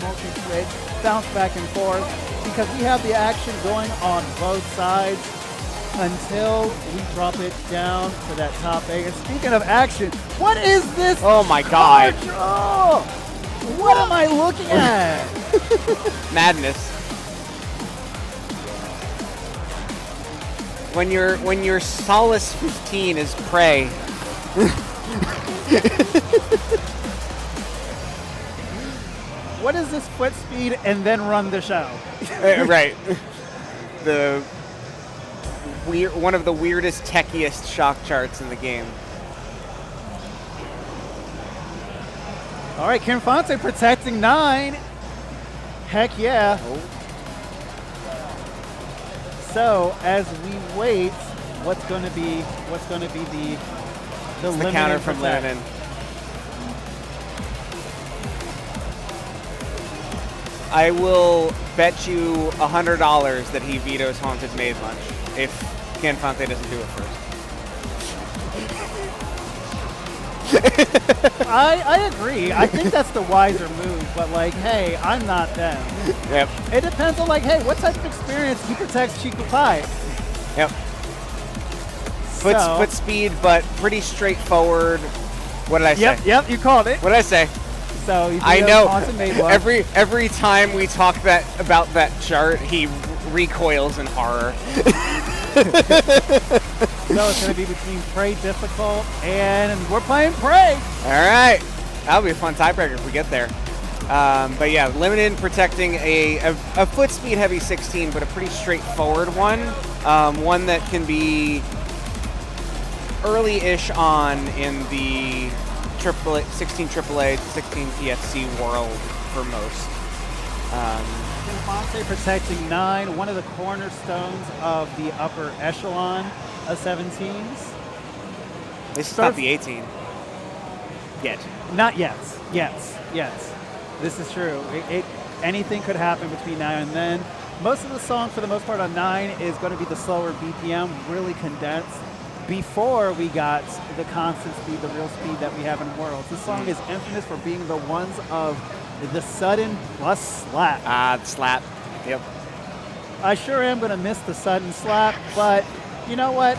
multi-switch, bounce back and forth, because we have the action going on both sides until we drop it down to that top A. And speaking of action, what is this? Oh my God. Oh, what am I looking at? Madness. When your solace 15 is prey. What is this foot speed and then run the show? Right. One of the weirdest, techiest shock charts in the game. All right, Kinfante protecting 9. Heck yeah. Oh. So as we wait, what's going to be the counter from Limitin. I will bet you $100 that he vetoes Haunted Maid Lunch if Kinfante doesn't do it first. I agree. I think that's the wiser move, but like, hey, I'm not them. Yep. It depends on like, hey, what type of experience he protects Chico Pie. Yep. Foot speed, but pretty straightforward. What did I say? Yep, you called it. What did I say? So I know. Every time we talk about that chart, he recoils in horror. So it's going to be between Prey Difficult and we're playing Prey. All right. That'll be a fun tiebreaker if we get there. But yeah, Limitin protecting a foot speed heavy 16, but a pretty straightforward one. One that can be early-ish on in the 16 AAA, 16 TFC world for most. Kinfante protecting 9, one of the cornerstones of the upper echelon of 17s. This is not the 18 yet. Not yet. Yes. This is true. Anything could happen between now and then. Most of the song, for the most part, on 9 is going to be the slower BPM, really condensed. Before we got the constant speed, the real speed that we have in Worlds. This song is infamous for being the ones of the sudden plus slap. The slap. Yep. I sure am going to miss the sudden slap, but you know what?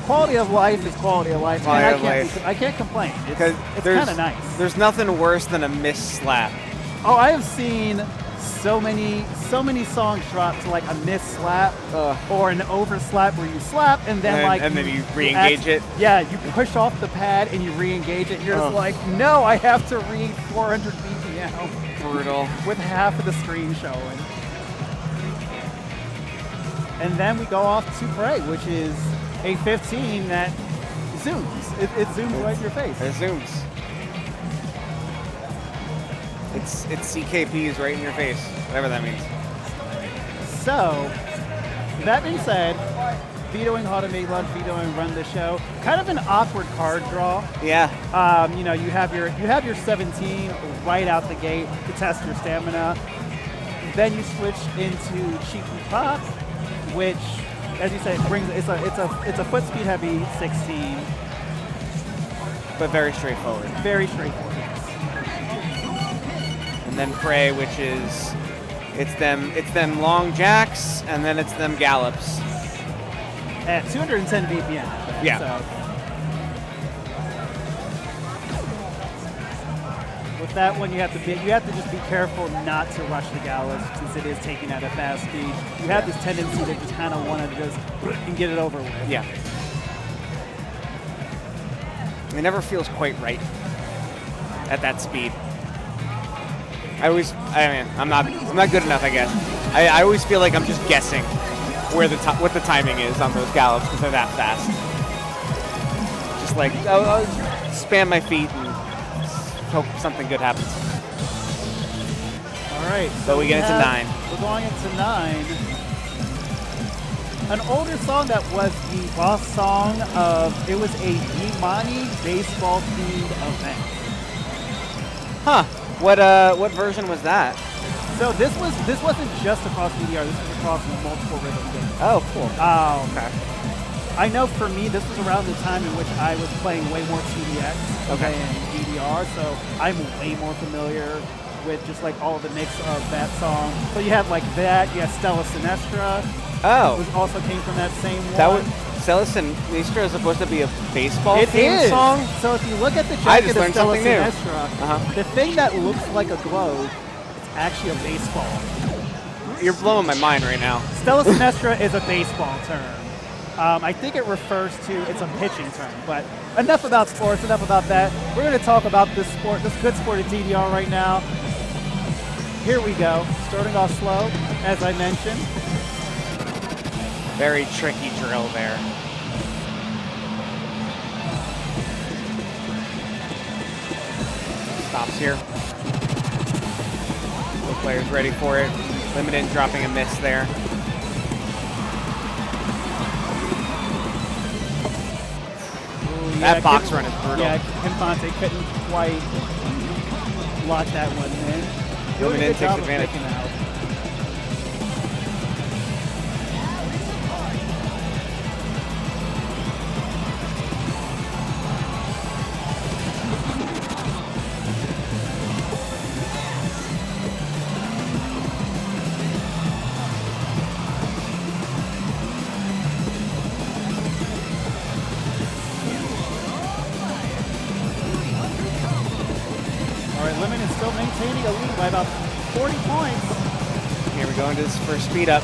Quality of life is quality of life. I can't complain. It's kind of nice. There's nothing worse than a missed slap. Oh, I have seen so many songs drop to like a miss slap or an over slap where you slap and then you re-engage it. Yeah, you push off the pad and you re-engage it. You're just like, no, I have to read 400 BPM. Brutal. With half of the screen showing. And then we go off to Prey, which is a 15 that zooms. It zooms right in your face. It zooms. It's CKPs right in your face, whatever that means. So, that being said, vetoing Haunted Maid Lunch, vetoing Run the Show, kind of an awkward card draw. Yeah. You have your 17 right out the gate to test your stamina. Then you switch into Cheeky Pop, which, as you said, it's a foot speed heavy 16, but very straightforward. Very straightforward. And then Prey, which is it's them long jacks and then it's them gallops at 210 BPM. Yeah. So. With that one, you have to just be careful not to rush the gallops since it is taking at a fast speed. You have this tendency to just kind of want to just and get it over with. Yeah. It never feels quite right at that speed. I'm not good enough, I guess. I always feel like I'm just guessing what the timing is on those gallops because they're that fast. Just like I'll spam my feet and hope something good happens. All right. So we get into 9. We're going into 9. An older song that was the boss song of, it was a Imani baseball themed event. Huh. What version was that? So this wasn't just across DDR. This was across multiple rhythm games. Oh, cool. Okay. I know for me, this was around the time in which I was playing way more TDX than DDR, so I'm way more familiar with just like all the mix of that song. So you have like that. You have Stella Sinestra. Oh. Which also came from that same one. That was Stella Sinestra is supposed to be a baseball It theme is. song? So if you look at the I just jacket of learned Stella something new. Sinestra, the thing that looks like a globe, it's actually a baseball. You're blowing my mind right now. Stella Sinestra is a baseball term. I think it refers to, it's a pitching term, but enough about sports, enough about that. We're going to talk about this sport, this good sport at DDR right now. Here we go, starting off slow, as I mentioned. Very tricky drill there. Stops here. Both players ready for it. Limitin dropping a miss there. That box run is brutal. Yeah, Kinfante couldn't quite lock that one in. Limitin takes advantage. Limitin is still maintaining a lead by about 40 points. Here we go into this first speed up.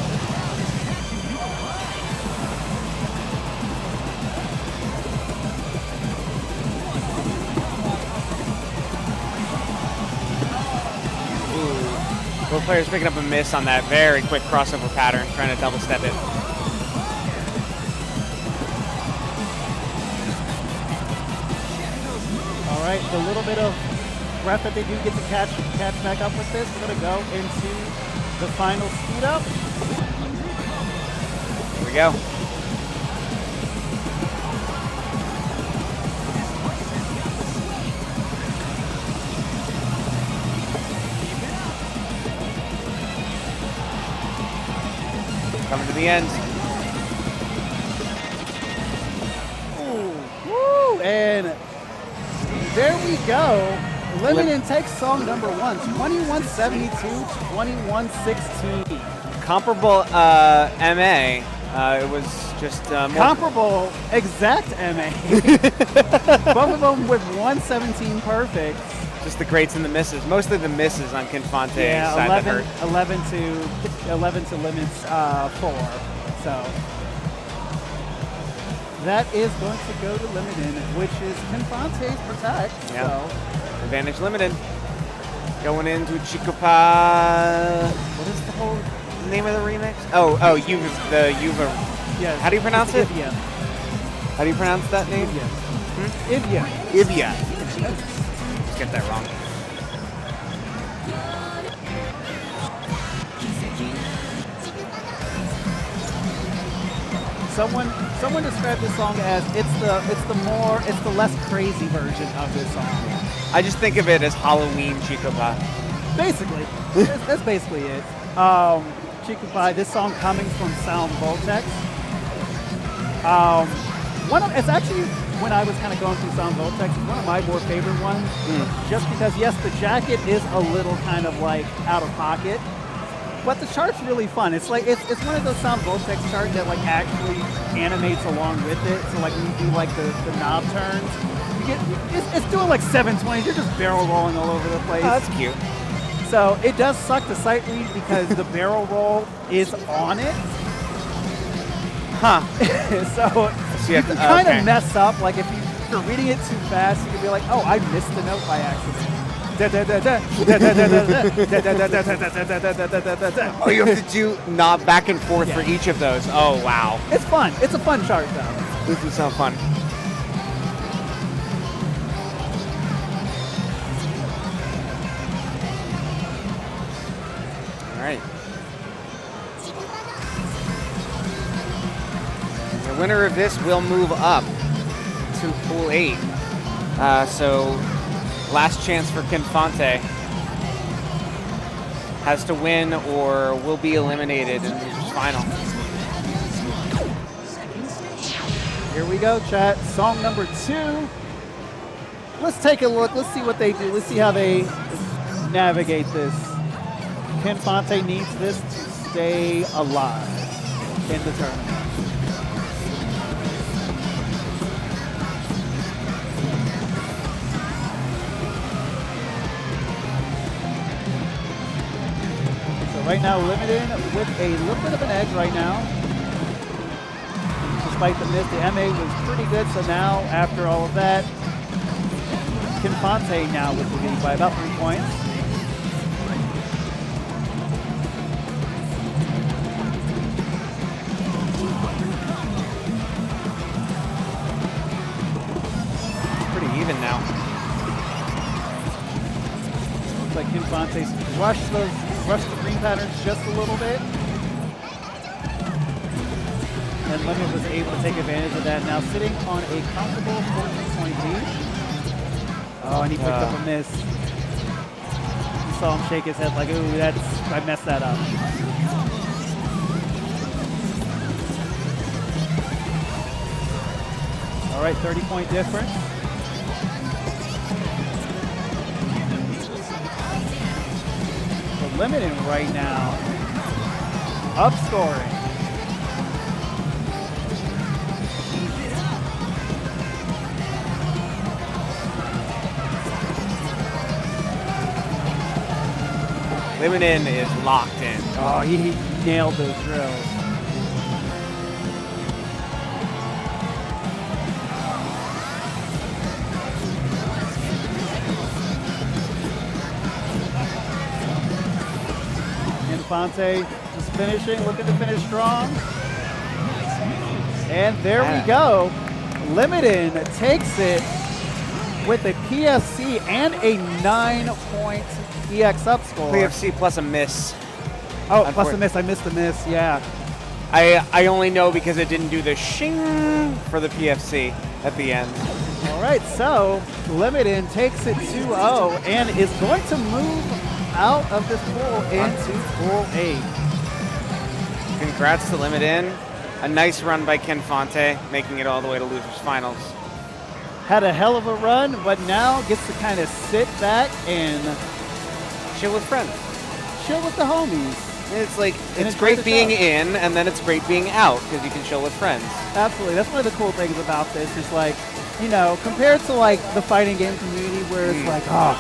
Ooh. Both players picking up a miss on that very quick crossover pattern, trying to double step it. All right, the little bit of breath that they do get to catch back up with this. We're going to go into the final speed up. Here we go. Coming to the end. Ooh, woo, and there we go. Limitin takes song number one, 2172, 2116. Comparable MA. It was just more comparable exact MA. Both of them with 117 perfect. Just the greats and the misses. Mostly the misses on Kinfante's side that hurt. 11 to Limit's 4. So that is going to go to Limitin, which is Kinfante's protect. Yeah. So. Advantage Limitin. Going into Chicopa. What is the whole name of the remix? Oh, Yuva. Yeah. How do you pronounce it? Ivia. How do you pronounce that name? Ivia. Ivia. Let's get that wrong. Someone described this song as it's the less crazy version of this song. I just think of it as Halloween Chicopa. Basically, that's basically it. Chicopa, this song coming from Sound Voltex. It's actually, when I was kind of going through Sound Voltex, it's one of my more favorite ones. Just because, yes, the jacket is a little kind of like out of pocket, but the chart's really fun. It's like it's one of those Sound Voltex charts that like actually animates along with it. So like when you do like the knob turns, it's doing like 720s. You're just barrel rolling all over the place. Oh, that's cute. So it does suck the sight read because the barrel roll is on it. Huh. so you can kind of mess up. Like if you're reading it too fast, you can be like, oh, I missed a note by accident. Oh, you have to do knob back and forth for each of those. Oh, wow. It's fun. It's a fun chart, though. This is so fun. All right. The winner of this will move up to Pool 8. So last chance for Kinfante. Has to win or will be eliminated in the final. Here we go, chat. Song number 2. Let's take a look. Let's see what they do. Let's see how they navigate this. Kinfante needs this to stay alive in the tournament. So right now, Limitin with a little bit of an edge right now. Despite the miss, the MA was pretty good, so now, after all of that, Kinfante now with the lead by about 3 points. Pretty even now. Looks like Kinfante's rushed the green patterns just a little bit. And Lemon was able to take advantage of that, now sitting on a comfortable 14-point lead. Oh, and he picked up a miss. You saw him shake his head like, ooh, I messed that up. All right, 30-point difference. So Limitin right now, up scoring. Limitin is locked in. Oh, he nailed those drills. Kinfante just finishing, looking to finish strong. And there we go. Limitin takes it with a PFC and a 9-point EX up score. PFC plus a miss. Oh, plus a miss. I missed the miss, yeah. I only know because it didn't do the shing for the PFC at the end. All right, so Limitin takes it 2-0 and is going to move out of this pool into Pool 8. Congrats to Limitin. A nice run by Kinfante, making it all the way to losers finals. Had a hell of a run, but now gets to kind of sit back and chill with friends. Chill with the homies. It's like, it's great being in, and then it's great being out, because you can chill with friends. Absolutely. That's one of the cool things about this, is like, you know, compared to like the fighting game community where it's like, oh,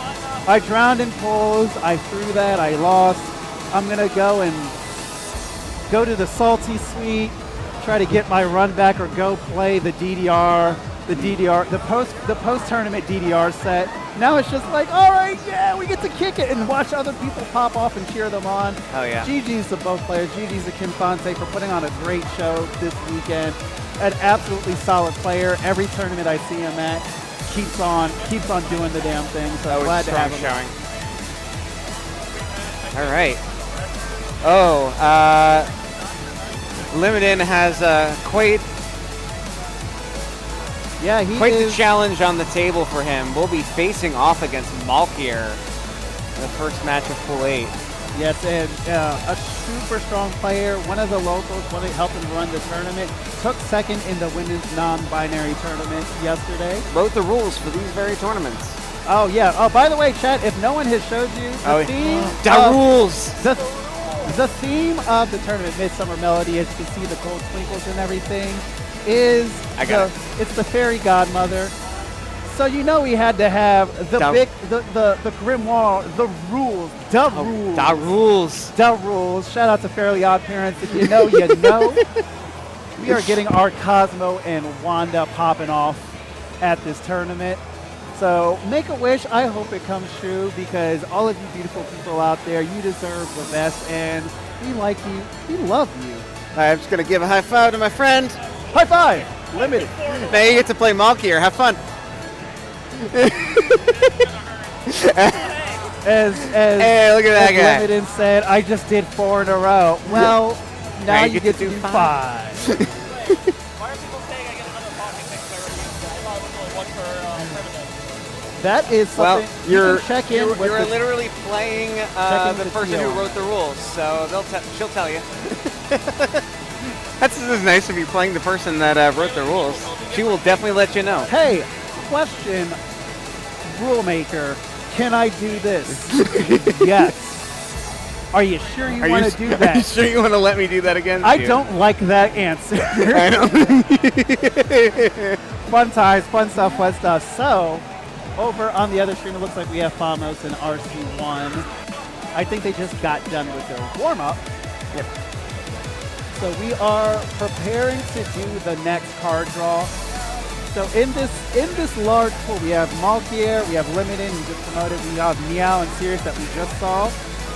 I drowned in pools, I threw that, I lost. I'm going to go to the salty suite, try to get my run back or go play the DDR, the post-tournament DDR set. Now it's just like, all right, yeah, we get to kick it and watch other people pop off and cheer them on. Oh, yeah. GG's to both players. GG's to Kinfante for putting on a great show this weekend. An absolutely solid player. Every tournament I see him at keeps on doing the damn thing. So I'm glad to have him. Showing. All right. Oh, Limitin has quite the challenge on the table for him. We'll be facing off against Malkier in the first match of Pool 8. Yes, and a super strong player, one of the locals, one that helped him run the tournament, took second in the women's non-binary tournament yesterday. Wrote the rules for these very tournaments. Oh, yeah. Oh, by the way, chat, if no one has showed you the theme... The rules! The theme of the tournament, Midsummer Melody, as you can see the gold twinkles and everything, is it's the fairy godmother. So you know we had to have the grimoire, the rules, the rules. Shout out to Fairly Odd Parents. If you know, you know. We are getting our Cosmo and Wanda popping off at this tournament. So make a wish. I hope it comes true, because all of you beautiful people out there, you deserve the best, and we like you. We love you. I'm just going to give a high five to my friend. High five! Limitin. Now you get to play Malkier. Have fun. Hey, look at that guy. Limitin said, I just did 4 in a row. Well, now you get to do 5. Why are people saying I get another pocket next by review? I thought it was only one per tournament. That is something you can check in with. You're literally playing the person who wrote the rules, so she'll tell you. That's nice of you, playing the person that wrote the rules. She will definitely let you know. Hey, question, rule maker. Can I do this? Yes. Are you sure you want to do that? Are you sure you want to let me do that again? I don't like that answer. I know. Fun times, fun stuff, fun stuff. So, over on the other stream, it looks like we have Famos and RC1. I think they just got done with their warm-up. Yep. So we are preparing to do the next card draw. So in this large pool, we have Malkier, we have Limitin, we just promoted, we have Meow and Sirius that we just saw.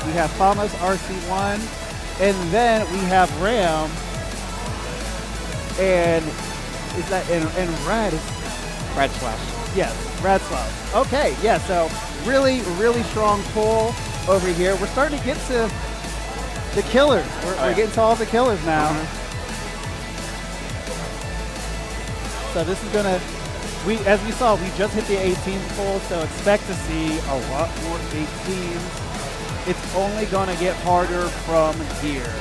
We have Famos RC1, and then we have Ram, and is that and Rad? Red Slash. Yes, Rad Slash. Okay, yeah. So really strong pull over here. We're starting to get to the killers. We're getting to all the killers now. So this is gonna. As we saw, we just hit the 18th pull, so expect to see a lot more 18s. It's only going to get harder from here.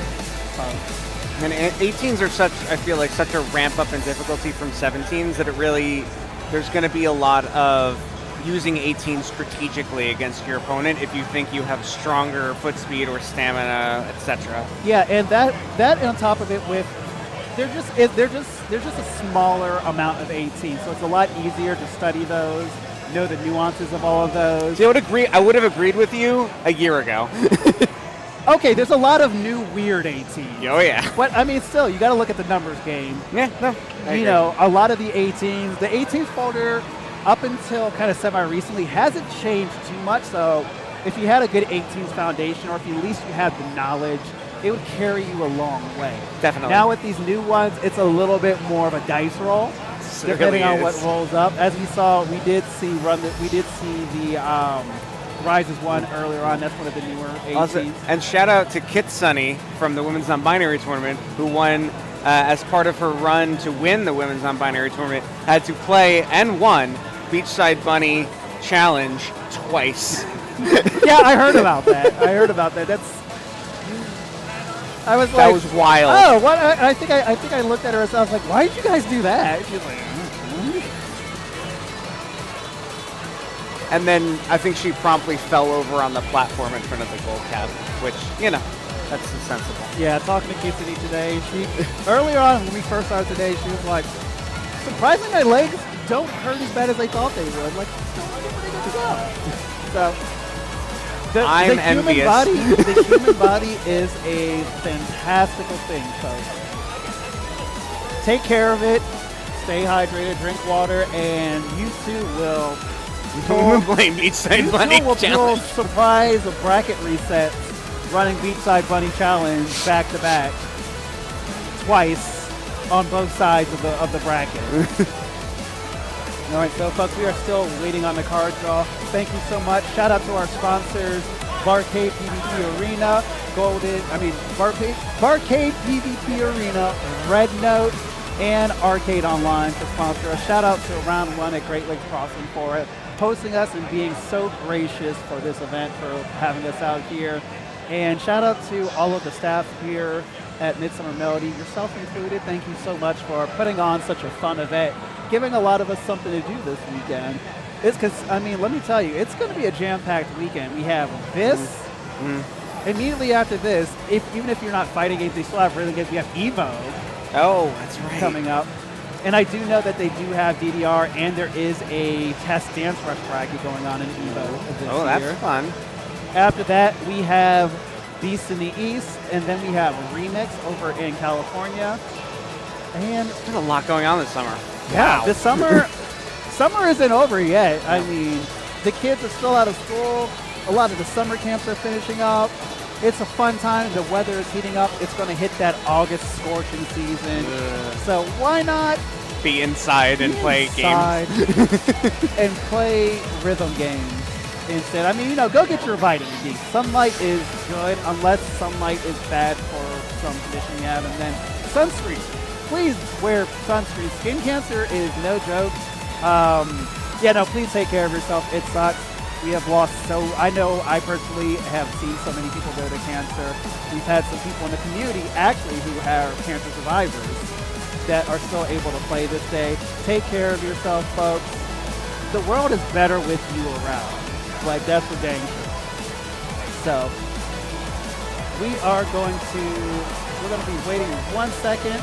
And 18s are I feel like such a ramp up in difficulty from 17s that there's going to be a lot of using 18s strategically against your opponent if you think you have stronger foot speed or stamina, etc. Yeah, and that on top of it with they're just a smaller amount of 18, so it's a lot easier to study those. Know the nuances of all of those. See, I would have agreed with you a year ago. Okay, there's a lot of new weird 18s. Oh yeah. But I mean, still, you got to look at the numbers game. Yeah, no. I agree. Know, a lot of the 18s folder up until kind of semi-recently hasn't changed too much. So if you had a good 18s foundation, or if at least you had the knowledge, it would carry you a long way. Definitely. Now with these new ones, it's a little bit more of a dice roll. Depending on what rolls up. As we saw, we did see the Rises one earlier on. That's one of the newer 18s. Also, and shout out to Kit Sunny from the Women's Non-Binary Tournament, who won as part of her run to win the Women's Non-Binary Tournament, had to play and won Beachside Bunny Challenge twice. Yeah, I heard about that. That was wild. Oh, what? I think I looked at her and I was like, why did you guys do that? She's like, And then I think she promptly fell over on the platform in front of the gold cap, which, that's sensible. Yeah, talking to Kinfante today, earlier on when we first started today, she was like, surprisingly, my legs don't hurt as bad as I thought they would. Like, still pretty good to go. So. I'm envious. The human body is a fantastical thing, folks. Take care of it, stay hydrated, drink water, and you too will blame Beachside Bunny Challenge. Surprise bracket resets running Beachside Bunny Challenge back to back twice on both sides of the bracket. All right, so folks, we are still waiting on the card draw. Thank you so much. Shout out to our sponsors, Barcade PvP Arena, Barcade PvP Arena, Red Note, and Arcade Online for sponsor us. Shout out to Round 1 at Great Lakes Crossing for it, hosting us and being so gracious for this event, for having us out here. And shout out to all of the staff here at Midsummer Melody, yourself included. Thank you so much for putting on such a fun event, giving a lot of us something to do this weekend. It's because, let me tell you, it's going to be a jam-packed weekend. We have this. Immediately after this, even if you're not fighting games, they still have rhythm games. We have Evo. Oh, that's right. Coming up. And I do know that they do have DDR, and there is a test dance rush bracket going on in Evo this year. That's fun. After that, we have Beast in the East, and then we have Remix over in California. And there's been a lot going on this summer. Yeah, wow. The summer isn't over yet. I mean, the kids are still out of school. A lot of the summer camps are finishing up. It's a fun time. The weather is heating up. It's going to hit that August scorching season. So why not be inside and play games and play rhythm games instead? Go get your vitamin D. Sunlight is good unless sunlight is bad for some condition you have. And then sunscreen. Please wear sunscreen. Skin cancer is no joke. Please take care of yourself. It sucks. We have lost I personally have seen so many people go to cancer. We've had some people in the community actually who are cancer survivors that are still able to play this day. Take care of yourself, folks. The world is better with you around. Like, that's for dang sure. So, we're going to be waiting 1 second.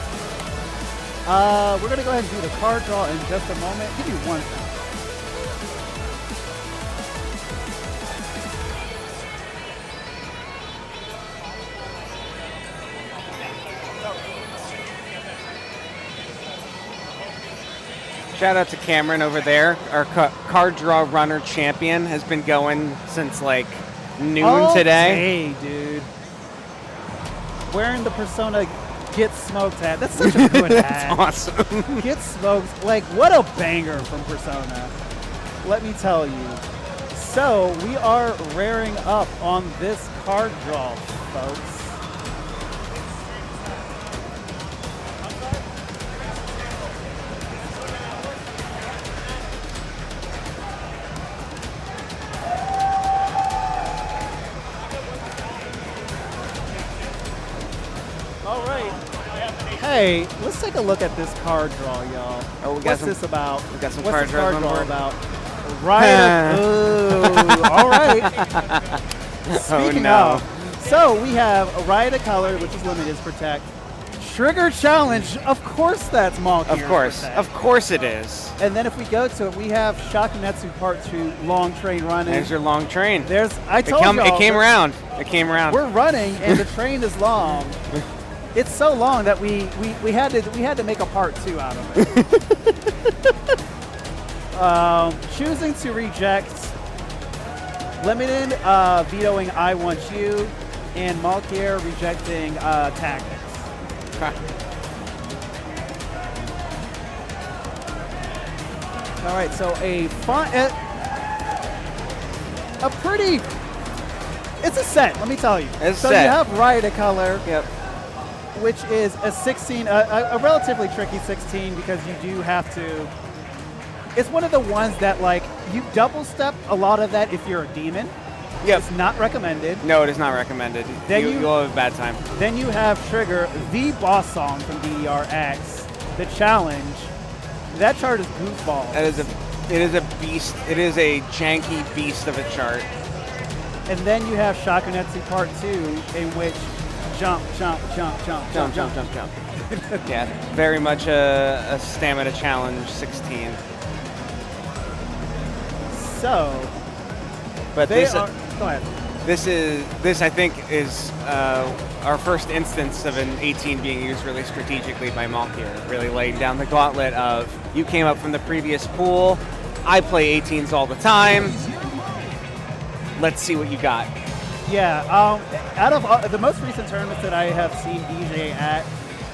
We're going to go ahead and do the card draw in just a moment. Give me 1 second. Shout out to Cameron over there. Our card draw runner champion has been going since like noon today. Hey, dude. Wearing the Persona Get Smoked hat. That's such a good hat. That's awesome. Get Smoked. Like, what a banger from Persona. Let me tell you. So, we are raring up on this card draw, folks. All right. Hey, let's take a look at this card draw, y'all. Oh, we got What's this about? We got some What's card this draws card on draw board. about? Right. Ooh, all right. Speaking of, so we have a Riot of Color, which is limited as Protect. Trigger Challenge, of course that's Malkier. Of course it is. And then if we go to it, we have Shakunetsu Part 2, Long Train Running. There's your long train. I told y'all. It came around. It came around. We're running, and the train is long. It's so long that we had to make a part 2 out of it. Choosing to reject, Limitin vetoing I Want You, and Malkier rejecting Tactics. All right, so it's a set, let me tell you. It's so set. You have Riot of Color. Yep. Which is a 16, a relatively tricky 16 because you do have to. It's one of the ones that, like, you double step a lot of that if you're a demon. Yep. It's not recommended. No, it is not recommended. Then you'll have a bad time. Then you have Trigger, the boss song from DDRX, the challenge. That chart is goofball. It is a beast. It is a janky beast of a chart. And then you have Shakunetsu Part 2, in which jump. Yeah, very much a stamina challenge 16. So, but go ahead. This I think is our first instance of an 18 being used really strategically by Malkier, really laying down the gauntlet of you came up from the previous pool, I play 18s all the time. Let's see what you got. Yeah, out of the most recent tournaments that I have seen EJ at,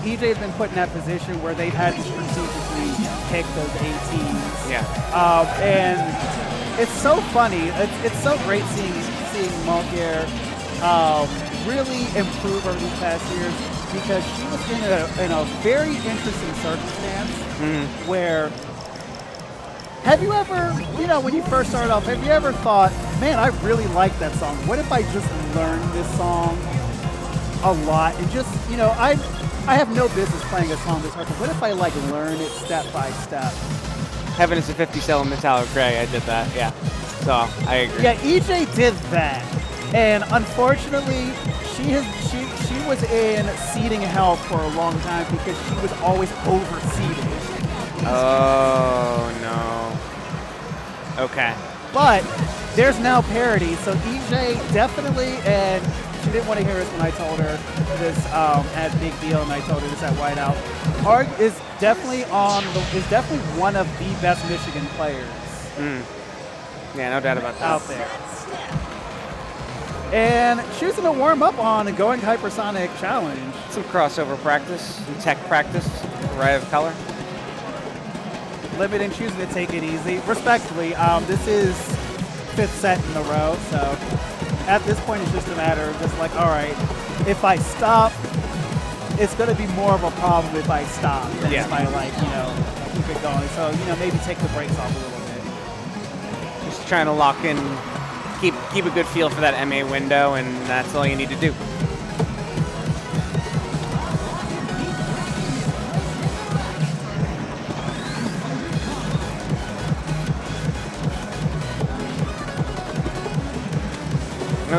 EJ has been put in that position where they've had to strategically pick those 18s. Yeah. And it's so funny. It's so great seeing Malkier really improve over these past years because she was in a very interesting circumstance where. Have you ever, when you first started off, have you ever thought, man, I really like that song. What if I just learned this song a lot and just, I have no business playing a song this hard, but what if I learn it step by step? Heaven is a 57 Metallic Gray. I did that, yeah. So I agree. Yeah, EJ did that, and unfortunately, she was in seeding hell for a long time because she was always overseeded. Oh no. Okay. But there's now parity, so EJ definitely, and she didn't want to hear this when I told her this at Big Deal, and I told her this at Whiteout. Arg is definitely one of the best Michigan players. Yeah, no doubt about that. Out there. And choosing to warm up on a Going Hypersonic Challenge. Some crossover practice, some tech practice, Riot of Color. Limitin choosing to take it easy. Respectfully, this is 5th set in a row, so at this point it's just a matter of just like, all right, if I stop, it's going to be more of a problem if I stop than if I keep it going. So, maybe take the brakes off a little bit. Just trying to lock in, keep a good feel for that MA window, and that's all you need to do.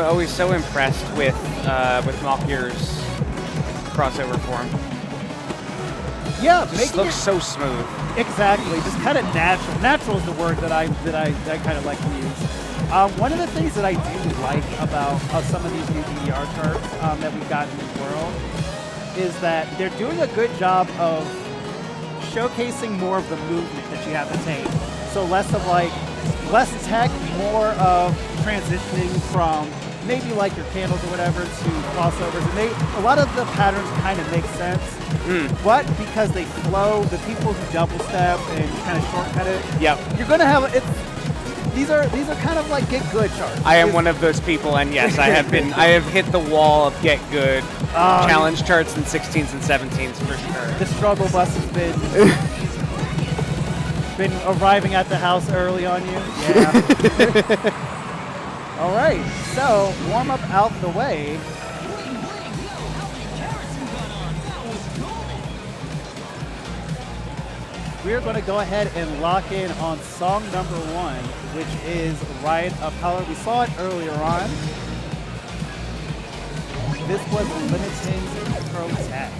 always so impressed with Malkier's crossover form. Yeah, Just making looks it so smooth. exactly just kind of natural. Natural is the word that I kind of like to use. One of the things that I do like about some of these new DDR charts that we've got in this world is that they're doing a good job of showcasing more of the movement that you have to take. So less tech, more of transitioning from maybe like your candles or whatever to crossovers. And a lot of the patterns kind of make sense. But because they flow, the people who double step and kind of shortcut it, you're gonna have these are kind of like get good charts. I am one of those people, and yes, I have hit the wall of get good challenge charts in 16s and 17s for sure. The struggle bus has been arriving at the house early on you. Yeah. All right, so warm up out the way. We're going to go ahead and lock in on song number 1, which is Riot of Color. We saw it earlier on. This was Limitin's Protect.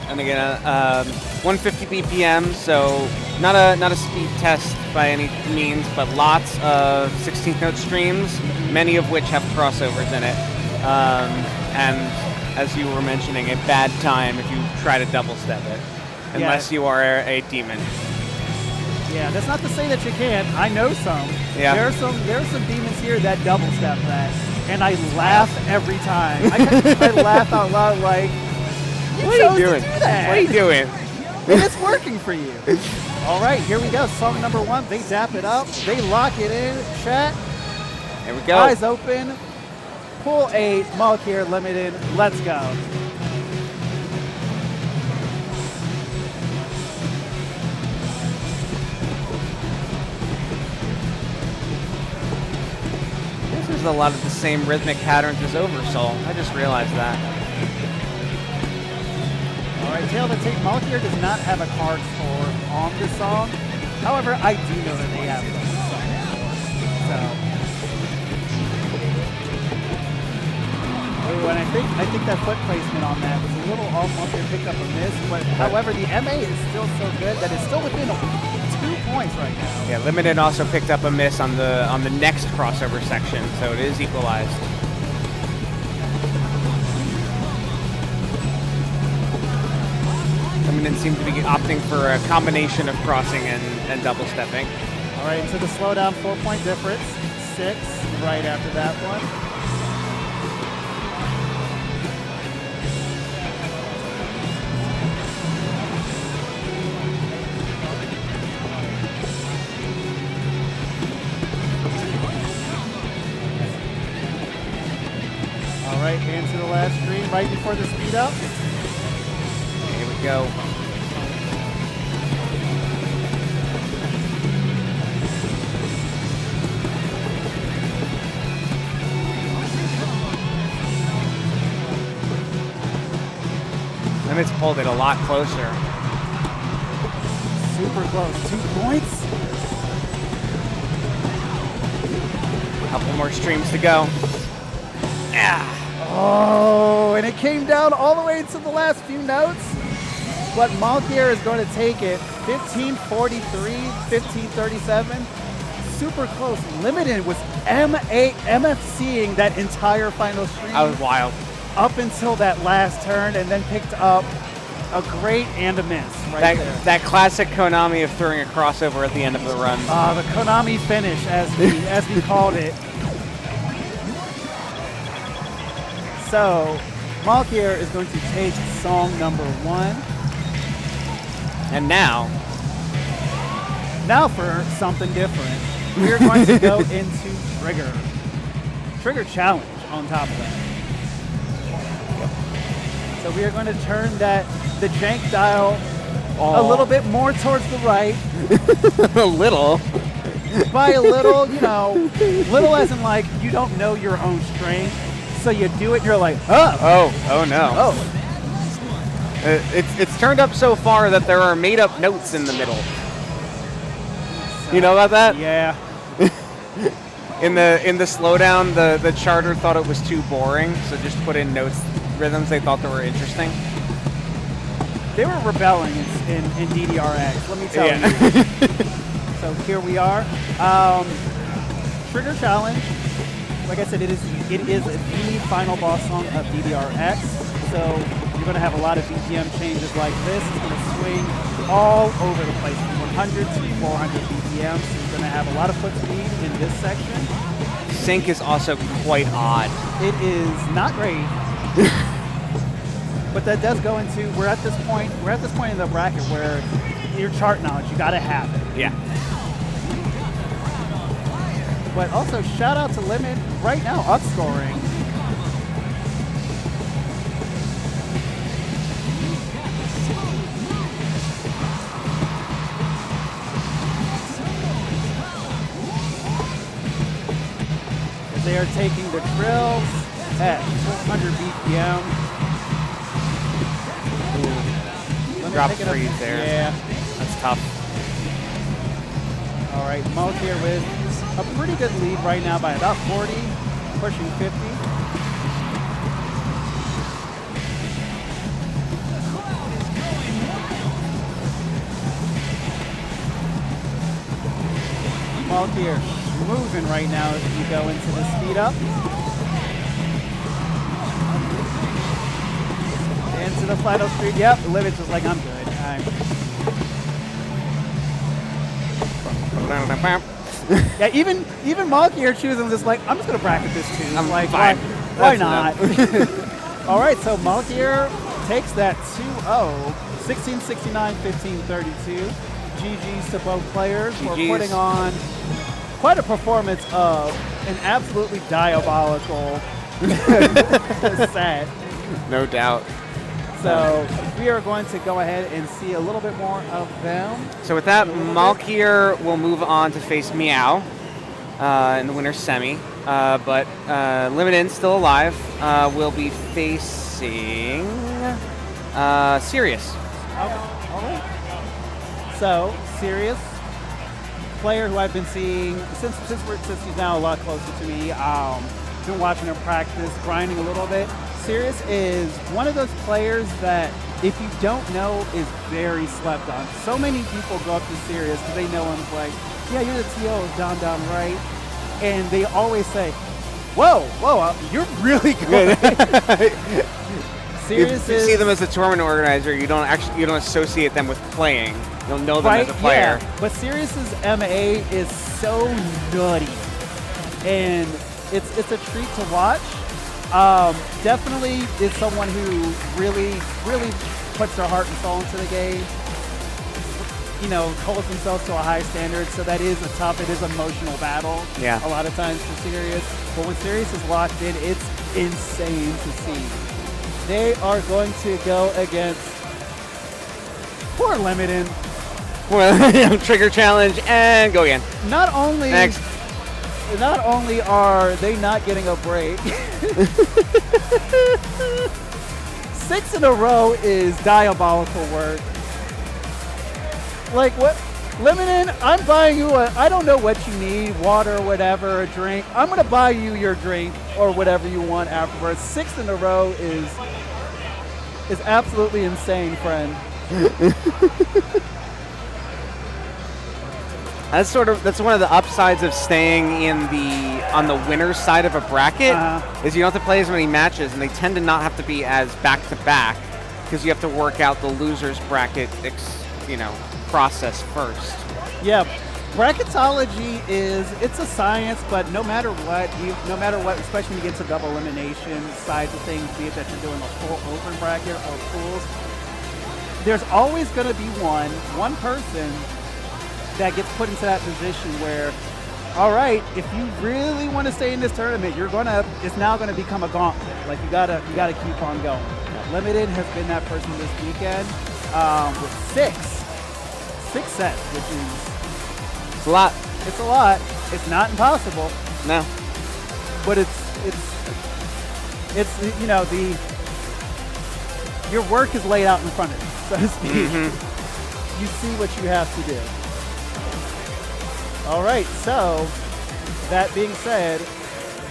And again, 150 BPM, so not a speed test by any means, but lots of 16th note streams, many of which have crossovers in it. And as you were mentioning, a bad time if you try to double step it. Unless you are a demon. Yeah, that's not to say that you can't. I know some. Yeah. There are some demons here that double step that, and I laugh every time. I laugh out loud like, what are you doing? Do that. What are you doing? And it's working for you. All right, here we go. Song number 1. They dap it up. They lock it in. Chat. Here we go. Eyes open. Pull 8. Malkier Limited. Let's go. A lot of the same rhythmic patterns as Oversoul. I just realized that. All right, Tail the Tape. Malkier does not have a card score on this song. However, I do know that they have some song. So, and I think that foot placement on that was a little off. Malkier picked up a miss, but however, the MA is still so good that it's still within 2 points right now. Yeah, Limitin also picked up a miss on the next crossover section, so it is equalized. Limitin seemed to be opting for a combination of crossing and double stepping. All right, so the slowdown 4-point difference, 6 right after that one. Right into the last stream, right before the speed up. Here we go. Limit's pulled it a lot closer. Super close. 2 points. A couple more streams to go. Yeah. Oh, and it came down all the way to the last few notes. But Malkier is going to take it 1543, 1537. Super close. Limitin was MFCing that entire final stream. That was wild. Up until that last turn, and then picked up a great and a miss right there. That classic Konami of throwing a crossover at the end of the run. The Konami finish, as we called it. So, Malkier is going to take song number 1. And now for something different. We're going to go into Trigger. Trigger Challenge on top of that. So we are going to turn the jank dial a little bit more towards the right. A little. By a little, little as in like you don't know your own strength. So you do it and you're like, oh no. Oh. It's turned up so far that there are made up notes in the middle. You know about that? Yeah. In the slowdown, the charter thought it was too boring, so just put in notes, rhythms they thought that were interesting. They were rebelling in DDRX, let me tell you. So here we are. Trigger Challenge. Like I said, it is the final boss song of DDRX. So you're going to have a lot of BPM changes like this. It's going to swing all over the place from 100 to 400 BPM. So you're going to have a lot of foot speed in this section. Sync is also quite odd. It is not great. But that does go into, we're at this point in the bracket where your chart knowledge, you gotta have it. Yeah. But also shout out to Limit right now, upscoring. They are taking the drills at 400 BPM. Drop freeze there. Yeah. That's tough. All right, Malkier with a pretty good lead right now by about 40, pushing 50. Malkier moving right now as we go into the speed up. Into the final street. Yep, Limit's just like, I'm good. Yeah, even Malkier choosing just like, I'm just gonna bracket this too. I'm like, fine. why not? All right, so Malkier takes that 2-0, 16-69, 15-32. GG's to both players. GG's. We're putting on quite a performance of an absolutely diabolical set. No doubt. So we are going to go ahead and see a little bit more of them. So with that, Malkier will move on to face Meow in the winner's semi. But Limitin, still alive, will be facing Sirius. Okay. All right. So Sirius, player who I've been seeing since he's now a lot closer to me. Been watching him practice, grinding a little bit. Sirius is one of those players that, if you don't know, is very slept on. So many people go up to Sirius because they know him like, yeah, you're the TO of Down Right. And they always say, whoa, you're really good. Sirius you see them as a tournament organizer, you don't associate them with playing. You'll know them as a player. Yeah. But Sirius's MA is so nutty. And it's a treat to watch. Definitely is someone who really puts their heart and soul into the game. You know, holds themselves to a high standard, so that is a tough, it is an emotional battle. Yeah. A lot of times for Sirius. But when Sirius is locked in, it's insane to see. They are going to go against poor Limitin. Well, trigger challenge and go again. Not only Next. Not only are they not getting a break, 6 in a row is diabolical work. Like, what? Limitin, I'm buying you I don't know what you need, water or whatever, a drink. I'm going to buy you your drink or whatever you want afterwards. 6 in a row is absolutely insane, friend. That's one of the upsides of staying on the winner's side of a bracket, is you don't have to play as many matches, and they tend to not have to be as back to back because you have to work out the loser's bracket, process first. Yeah, bracketology it's a science, but no matter what, especially when you get to double elimination sides of things, be it that you're doing a full open bracket or pools, there's always going to be one person that gets put into that position where, all right, if you really want to stay in this tournament, it's now going to become a gauntlet. Like you gotta keep on going. Limited has been that person this weekend with six sets, which is a lot. It's a lot. It's not impossible. No. But it's your work is laid out in front of you, so to speak. Mm-hmm. You see what you have to do. All right, so that being said,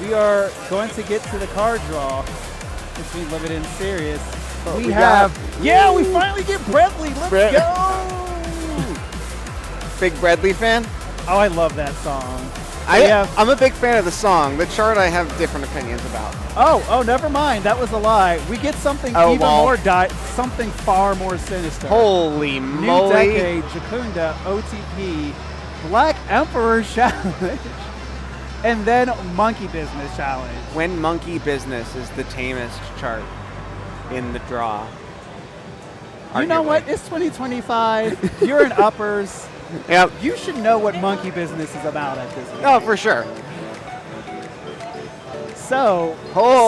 we are going to get to the card draw between Limitin and Sirius. But we finally get Bradley. Let's go! Big Bradley fan? Oh, I love that song. I'm a big fan of the song. The chart I have different opinions about. Oh, never mind. That was a lie. We get something more something far more sinister. Holy moly. New Decade, Jacunda, OTP, Black Emperor Challenge, and then Monkey Business Challenge. When Monkey Business is the tamest chart in the draw. You know what? It's 2025. You're in uppers. Yep. You should know what Monkey Business is about at this point. Oh, for sure. So,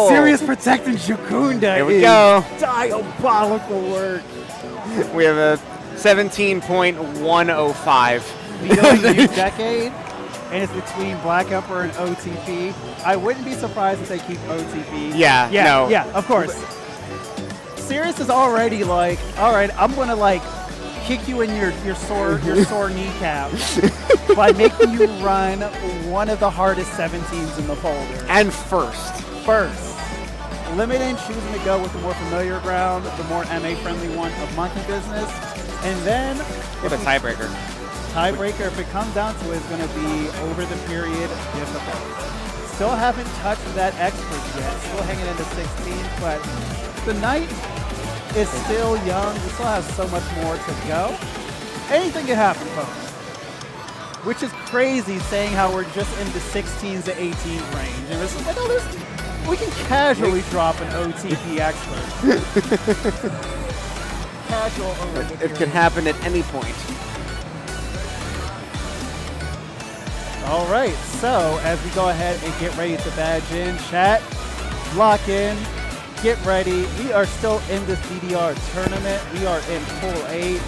Sirius protecting Jacunda Here we is go. diabolical work. We have a 17.105. Leading New Decade, and it's between Black Emperor and OTP. I wouldn't be surprised if they keep OTP. Yeah, of course. Sirius is already like, all right, I'm going to like kick you in your sore kneecap by making you run one of the hardest 17s in the folder. And first. Limitin choosing to go with the more familiar ground, the more MA-friendly one of Monkey Business. And then... We have a tiebreaker. If it comes down to it, it's going to be over the period difficult. Still haven't touched that expert yet. Still hanging into 16, but the night is still young. We still have so much more to go. Anything can happen, folks. Which is crazy saying how we're just in the 16s to 18 range. And it's like, we can casually drop an OTP expert. Casual over the It could happen at any point. All right, so as we go ahead and get ready to badge in, chat, lock in, get ready. We are still in this DDR tournament. We are in Pool 8,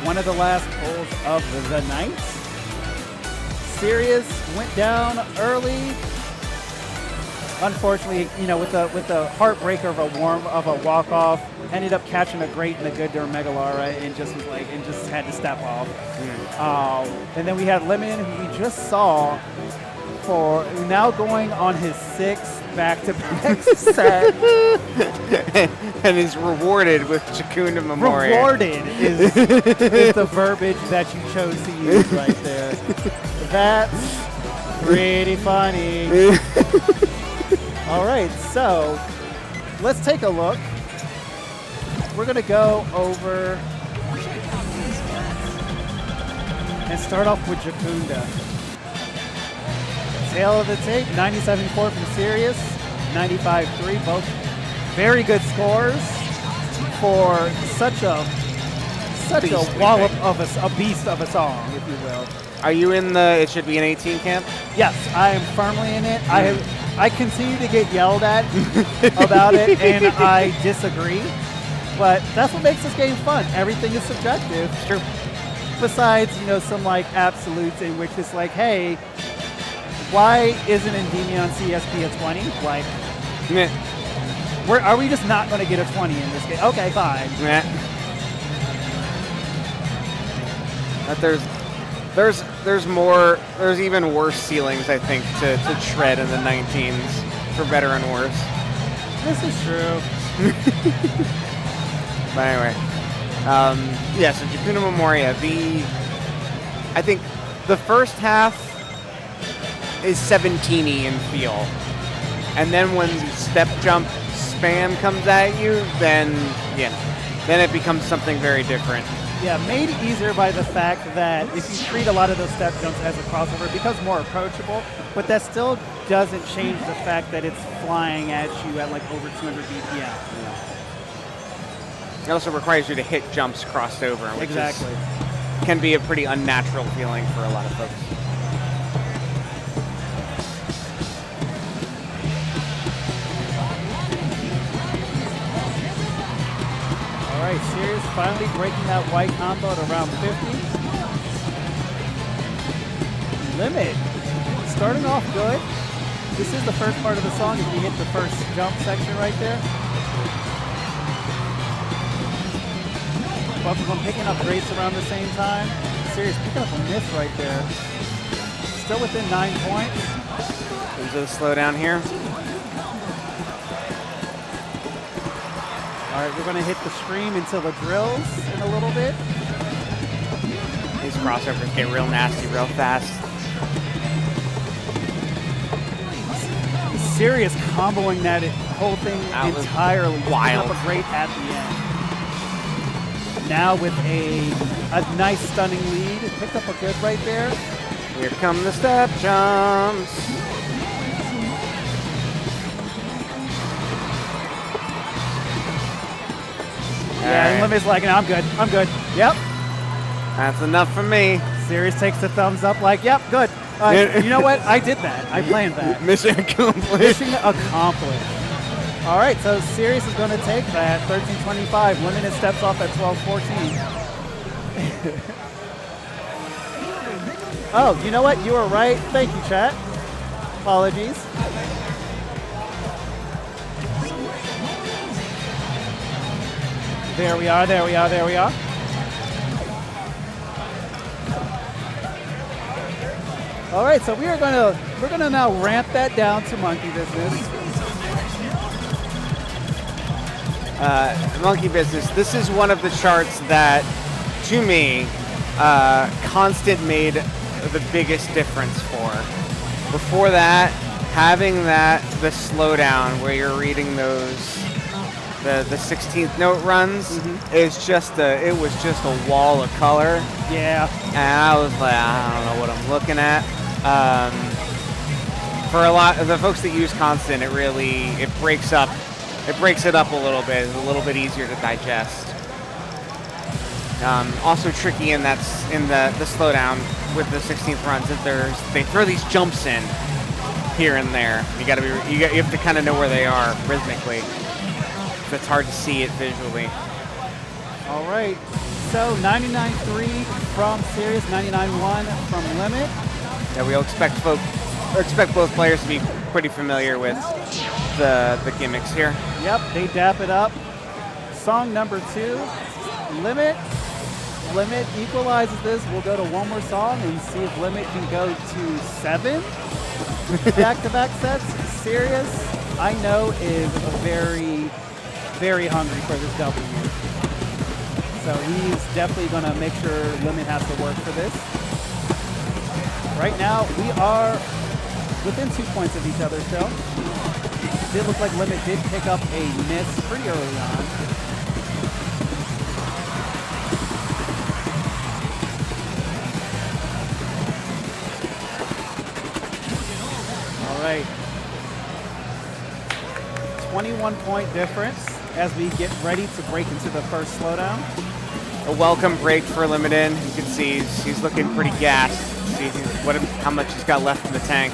one of the last pools of the night. Sirius went down early. Unfortunately, you know, with the heartbreaker of a walk-off, ended up catching a great and a good during Megalara and just had to step off. And then we had Limitin, who we just saw for now going on his 6th back-to-back set. And is rewarded with Jacunda Memorial. Rewarded is the verbiage that you chose to use right there. That's pretty funny. All right, so let's take a look. We're going to go over and start off with Jacunda. Tail of the tape, 97.4 from Sirius, 95.3, both very good scores for such a wallop of a beast of a song, if you will. Are you in the it should be an 18 camp? Yes, I am firmly in it. I continue to get yelled at about it, and I disagree. But that's what makes this game fun. Everything is subjective. It's true. Besides, you know, some like absolutes in which it's like, hey, why isn't Endymion CSP a 20? Like, are we just not going to get a 20 in this game? Okay, fine. But there's even worse ceilings, I think, to tread in the 19s, for better and worse. This is true. But anyway, so Jacunda Memoria, I think the first half is 17-y in feel. And then when step jump spam comes at you, then it becomes something very different. Yeah, made easier by the fact that if you treat a lot of those step jumps as a crossover, it becomes more approachable, but that still doesn't change the fact that it's flying at you at like over 200 BPM. It also requires you to hit jumps crossed over, which can be a pretty unnatural feeling for a lot of folks. All right, Sirius finally breaking that white combo at around 50. Limit, starting off good. This is the first part of the song if you hit the first jump section right there. Both of them picking up rates around the same time. Sirius picking up a miss right there. Still within 9 points. Into the slowdown here. All right, we're going to hit the stream until the drills in a little bit. These crossovers get real nasty real fast. Sirius comboing that whole thing That was entirely. wild. Up a great at the end. Now with a nice stunning lead. Picked up a good right there. Here come the step jumps. Yeah, and Limit's like, no, I'm good. I'm good. Yep. That's enough for me. Sirius takes the thumbs up like, yep, good. You know what? I did that. I planned that. Mission accomplished. Mission accomplished. All right, so Sirius is going to take that. 13:25. Limited steps off at 12:14. Oh, you know what? You were right. Thank you, chat. Apologies. There we are, there we are, there we are. All right, so we're gonna now ramp that down to monkey business. Monkey business. This is one of the charts that, to me, Constant made the biggest difference for. Before that, having the slowdown where you're reading those the 16th note runs is just it was just a wall of color. Yeah. And I was like, I don't know what I'm looking at. For a lot of the folks that use Constant, it breaks it up a little bit. It's a little bit easier to digest. Also tricky in the slowdown with the 16th runs that they throw these jumps in here and there. You have to kind of know where they are rhythmically. So it's hard to see it visually. All right. So 99.3 from Sirius, 99.1 from Limit. Yeah, we'll expect both players to be pretty familiar with the gimmicks here. Yep, they dap it up. Song number 2, Limit. Limit equalizes this. We'll go to one more song and see if Limit can go to 7 back-to-back sets. Sirius, I know, is very, very hungry for this W. So he's definitely going to make sure Limit has to work for this. Right now, we are within 2 points of each other still. It did look like Limit did pick up a miss pretty early on. All right. 21-point difference as we get ready to break into the first slowdown. A welcome break for Limitin. You can see he's looking pretty gassed. See how much he's got left in the tank.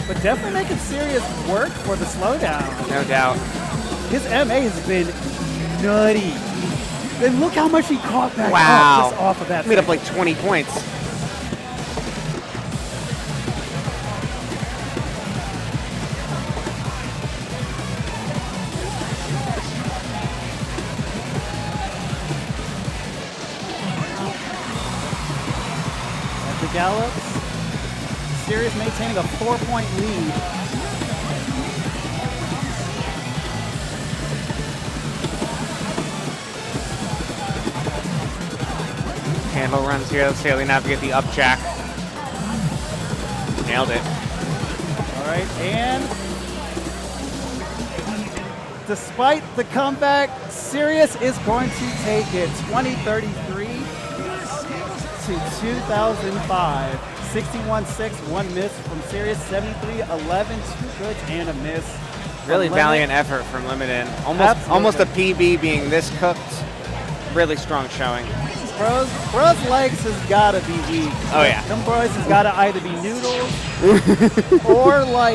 But definitely making Sirius work for the slowdown. No doubt. His MA has been nutty. And look how much he caught back wow. up just off of that. Made up like 20 points. At the gallops, Sirius maintaining a 4-point lead. Handle runs here. Let's safely navigate the up jack. Nailed it. All right, and despite the comeback, Sirius is going to take it 2033 to 2005. 61-6, 1 miss from Sirius, 73-11, 2 goods and a miss. Really valiant effort from Limitin. Almost a PB being this cooked. Really strong showing. Bro's legs has got to be weak. Oh, yeah. Them boys has got to either be noodles or like